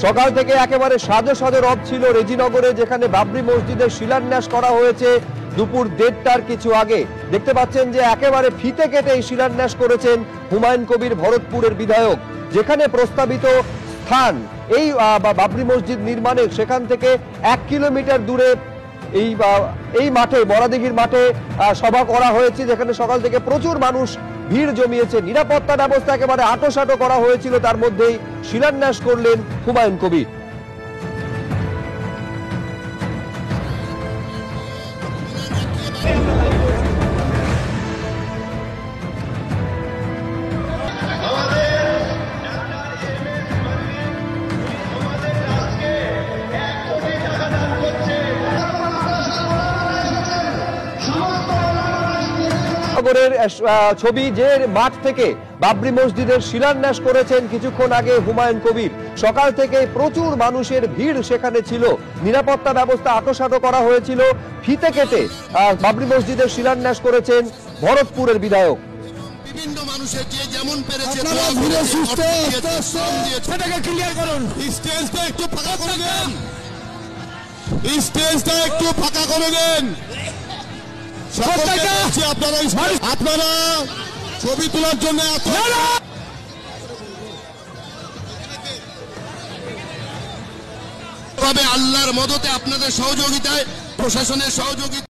সকাল থেকে একেবারে সাজো সাজো রব ছিল রেজিনগরে, যেখানে বাবরি মসজিদের শিলান্যাস করা হয়েছে দুপুর 1:30টার কিছু আগে। দেখতে পাচ্ছেন যে একেবারে ফিতে কেটে এই শিলান্যাস করেছেন হুমায়ুন কবির, ভরতপুরের বিধায়ক। যেখানে প্রস্তাবিত স্থান এই বাবরি মসজিদ নির্মাণের, সেখান থেকে 1 কিলোমিটার দূরে এই মাঠে, বড়াদিঘির মাঠে সভা করা হয়েছে, যেখানে সকাল থেকে প্রচুর মানুষ ভিড় জমিয়েছে। নিরাপত্তা ব্যবস্থা একেবারে আঁটোসাঁটো করা হয়েছিল, তার মধ্যেই শিলান্যাস করলেন হুমায়ুন কবির। ছবি, যে মাঠ থেকে বাবরি মসজিদের শিলান্যাস করেছেন কিছুক্ষণ আগে হুমায়ুন কবির। সকাল থেকে প্রচুর মানুষের ভিড় সেখানে ছিল, নিরাপত্তা ব্যবস্থা আঁটোসাঁটো করা হয়েছিল। ফিতে কেটে বাবরি মসজিদের শিলান্যাস করেছেন ভরতপুরের বিধায়ক। বিভিন্ন মানুষের যে যেমন পেরেছে সেটাকে ক্লিয়ার করুন। স্টেজটা একটু ফাঁকা করে দেন, স্টেজটা একটু ফাঁকা করে দেন। আপনারা ছবি তোলার জন্য আল্লাহর মদতে, আপনাদের সহযোগিতায়, প্রশাসনের সহযোগিতা